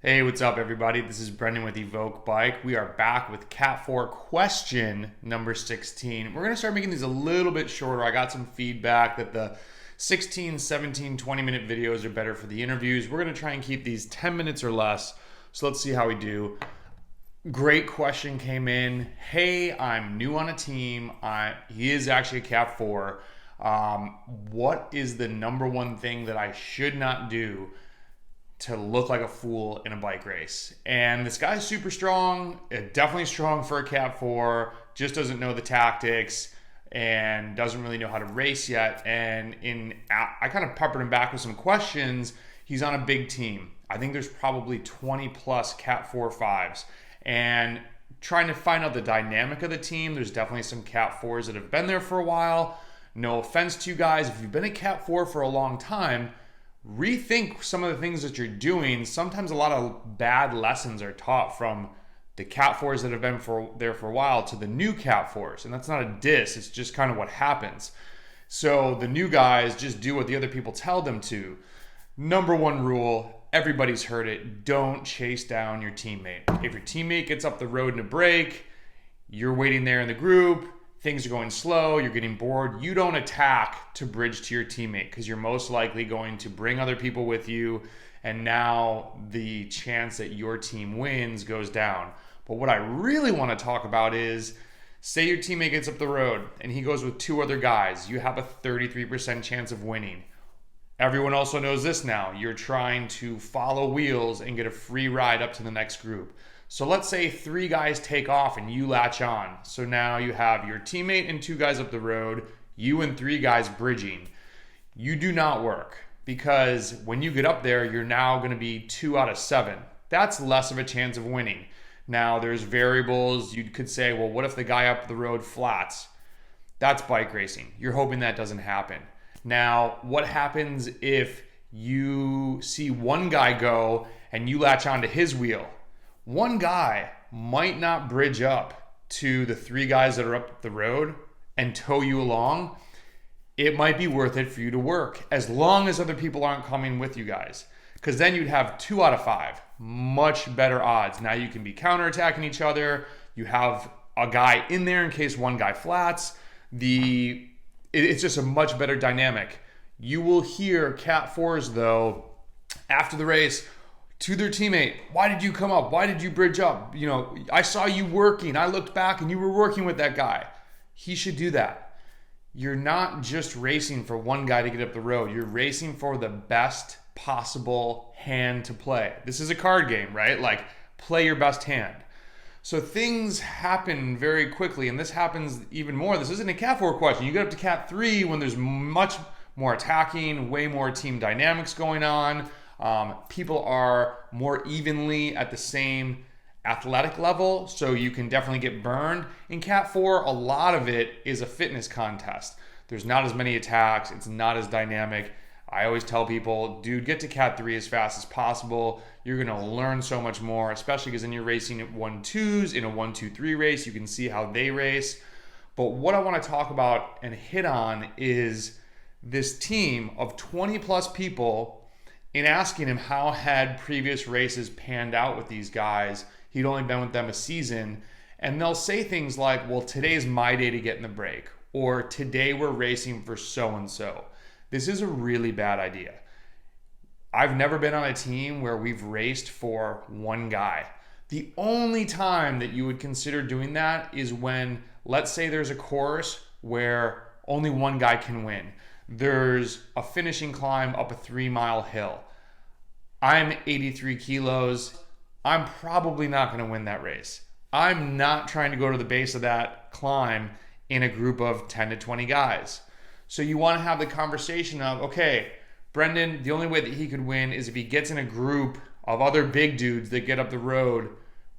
Hey, what's up, everybody? This is Brendan with Evoke Bike. We are back with Cat 4 question number 16. We're going to start making these a little bit shorter. I got some feedback that the 16, 17, 20-minute videos are better for the interviews. We're going to try and keep these 10 minutes or less. So let's see how we do. Great question came in. Hey, I'm new on a team. He is actually a Cat 4. What is the number one thing that I should not do to look like a fool in a bike race? And this guy's super strong, definitely strong for a Cat 4, just doesn't know the tactics and doesn't really know how to race yet. And I kind of peppered him back with some questions. He's on a big team. I think there's probably 20 plus Cat 4 5s. And trying to find out the dynamic of the team, there's definitely some Cat 4s that have been there for a while. No offense to you guys, if you've been a Cat 4 for a long time, rethink some of the things that you're doing. Sometimes a lot of bad lessons are taught from the Cat 4s that have been there for a while to the new Cat 4s. And that's not a diss, it's just kind of what happens. So the new guys just do what the other people tell them to. Number one rule, everybody's heard it, don't chase down your teammate. If your teammate gets up the road in a break, you're waiting there in the group, things are going slow, you're getting bored, you don't attack to bridge to your teammate because you're most likely going to bring other people with you, and now the chance that your team wins goes down. But what I really want to talk about is, say your teammate gets up the road and he goes with two other guys, you have a 33% chance of winning. Everyone also knows this now. You're trying to follow wheels and get a free ride up to the next group. So let's say three guys take off and you latch on. So now you have your teammate and two guys up the road, you and three guys bridging. You do not work because when you get up there, you're now going to be 2 out of 7. That's less of a chance of winning. Now there's variables. You could say, well, what if the guy up the road flats? That's bike racing. You're hoping that doesn't happen. Now, what happens if you see one guy go and you latch onto his wheel? One guy might not bridge up to the three guys that are up the road and tow you along. It might be worth it for you to work as long as other people aren't coming with you guys, because then you'd have 2 out of 5, much better odds. Now you can be counterattacking each other. You have a guy in there in case one guy flats. It's just a much better dynamic. You will hear Cat 4s though after the race to their teammate, why did you come up? Why did you bridge up? You know, I saw you working. I looked back and you were working with that guy. He should do that. You're not just racing for one guy to get up the road. You're racing for the best possible hand to play. This is a card game, right? Like, play your best hand. So things happen very quickly, and this happens even more. This isn't a Cat 4 question. You get up to Cat 3 when there's much more attacking, way more team dynamics going on. People are more evenly at the same athletic level, so you can definitely get burned. In Cat 4, a lot of it is a fitness contest. There's not as many attacks. It's not as dynamic. I always tell people, dude, get to Cat 3 as fast as possible. You're going to learn so much more, especially because then you're racing at 1-2s in a 1-2-3 race. You can see how they race. But what I want to talk about and hit on is this team of 20 plus people. In asking him how had previous races panned out with these guys, he'd only been with them a season, and they'll say things like, well, today's my day to get in the break, or today we're racing for so-and-so. This is a really bad idea. I've never been on a team where we've raced for one guy. The only time that you would consider doing that is when, let's say there's a course where only one guy can win. There's a finishing climb up a 3-mile hill. I'm 83 kilos. I'm probably not going to win that race. I'm not trying to go to the base of that climb in a group of 10 to 20 guys. So you want to have the conversation of, okay, Brendan, the only way that he could win is if he gets in a group of other big dudes that get up the road.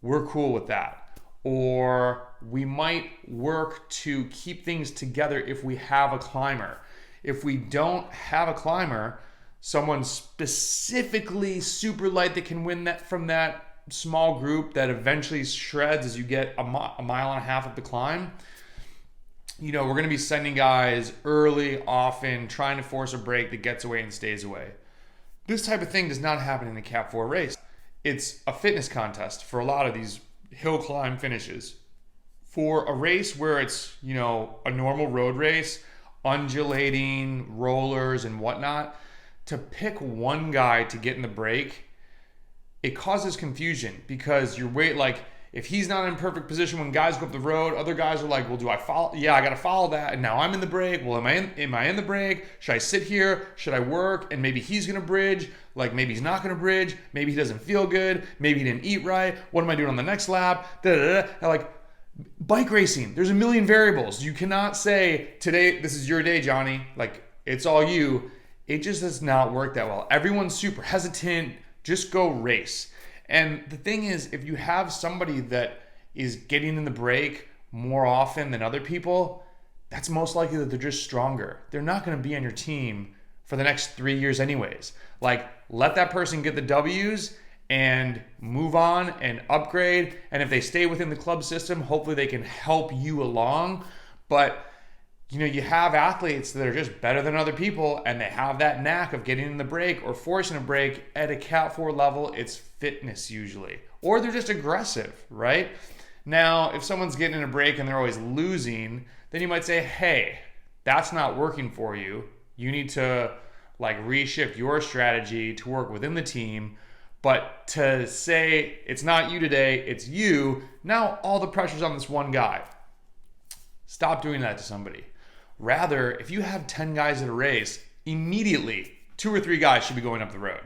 We're cool with that. Or we might work to keep things together if we have a climber. If we don't have a climber, someone specifically super light that can win that from that small group that eventually shreds as you get a mile and a half up the climb, you know, we're going to be sending guys early, often, trying to force a break that gets away and stays away. This type of thing does not happen in a Cat 4 race. it's a fitness contest for a lot of these hill climb finishes. For a race where it's, a normal road race, undulating, rollers and whatnot, to pick one guy to get in the break, it causes confusion because if he's not in perfect position when guys go up the road, other guys are like, well, do I follow? Yeah, I got to follow that. And now I'm in the break. Well, am I in the break? Should I sit here? Should I work? And maybe he's going to bridge. Maybe he's not going to bridge. Maybe he doesn't feel good. Maybe he didn't eat right. What am I doing on the next lap? Bike racing, there's a million variables. You cannot say, today, this is your day, Johnny. It's all you. It just does not work that well. Everyone's super hesitant. Just go race. And the thing is, if you have somebody that is getting in the break more often than other people, that's most likely that they're just stronger. They're not going to be on your team for the next 3 years anyways. Let that person get the W's and move on and upgrade. And if they stay within the club system, hopefully they can help you along. But you have athletes that are just better than other people, and they have that knack of getting in the break or forcing a break. At a Cat 4 level, it's fitness usually. Or they're just aggressive, right? Now, if someone's getting in a break and they're always losing, then you might say, hey, that's not working for you. You need to reshift your strategy to work within the team. But to say it's not you today, it's you, now all the pressure's on this one guy. Stop doing that to somebody. Rather, if you have 10 guys at a race, immediately 2 or 3 guys should be going up the road.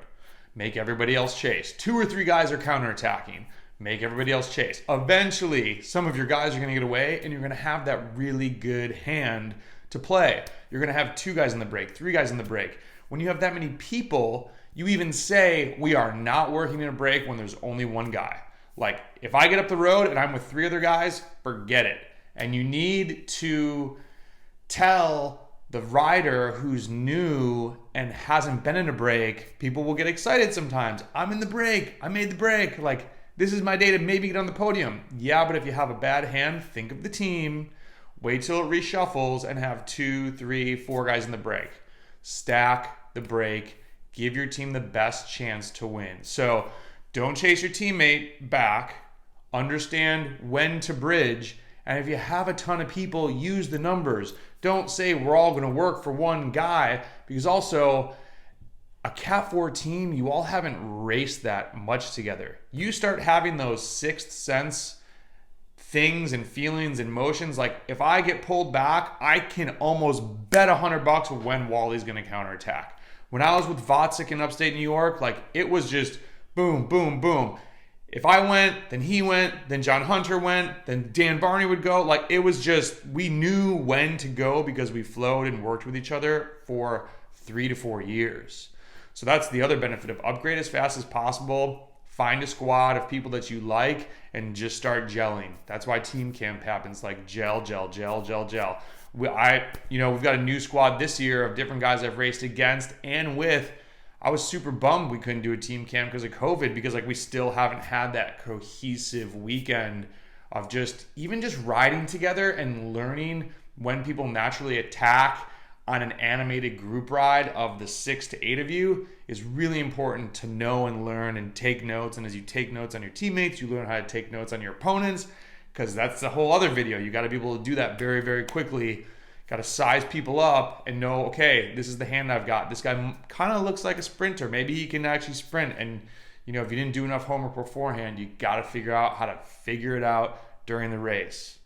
Make everybody else chase. 2 or 3 guys are counterattacking. Make everybody else chase. Eventually, some of your guys are going to get away, and you're going to have that really good hand to play. You're going to have 2 guys in the break, 3 guys in the break. When you have that many people, you even say, we are not working in a break when there's only one guy. If I get up the road and I'm with 3 other guys, forget it. And you need to tell the rider who's new and hasn't been in a break. People will get excited sometimes. I'm in the break. I made the break. This is my day to maybe get on the podium. Yeah, but if you have a bad hand, think of the team. Wait till it reshuffles and have 2, 3, 4 guys in the break. Stack the break. Give your team the best chance to win. So don't chase your teammate back. Understand when to bridge. And if you have a ton of people, use the numbers. Don't say we're all going to work for one guy, because also a Cat 4 team, you all haven't raced that much together. You start having those sixth sense things and feelings and motions. If I get pulled back, I can almost bet $100 when Wally's going to counterattack. When I was with Vatzik in upstate New York, it was just boom, boom, boom. If I went, then he went, then John Hunter went, then Dan Barney would go. It was just, we knew when to go because we flowed and worked with each other for 3 to 4 years. So that's the other benefit of upgrade as fast as possible. Find a squad of people that you like and just start gelling. That's why team camp happens. Gel. We've got a new squad this year of different guys I've raced against and with. I was super bummed we couldn't do a team camp because of COVID, because we still haven't had that cohesive weekend of just riding together and learning when people naturally attack on an animated group ride of the 6 to 8 of you is really important to know and learn and take notes. And as you take notes on your teammates, you learn how to take notes on your opponents, because that's the whole other video. You got to be able to do that very, very quickly. Got to size people up and know, okay, this is the hand I've got. This guy kind of looks like a sprinter. Maybe he can actually sprint. And, if you didn't do enough homework beforehand, you got to figure out how to figure it out during the race.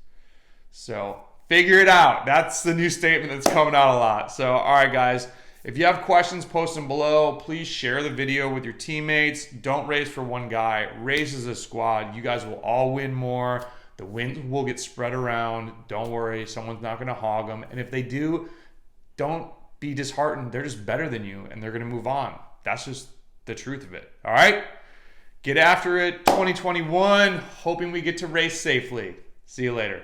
So figure it out. That's the new statement that's coming out a lot. So, all right, guys, if you have questions, post them below. Please share the video with your teammates. Don't race for one guy. Race as a squad. You guys will all win more. The wins will get spread around. Don't worry. Someone's not going to hog them. And if they do, don't be disheartened. They're just better than you, and they're going to move on. That's just the truth of it. All right? Get after it. 2021. Hoping we get to race safely. See you later.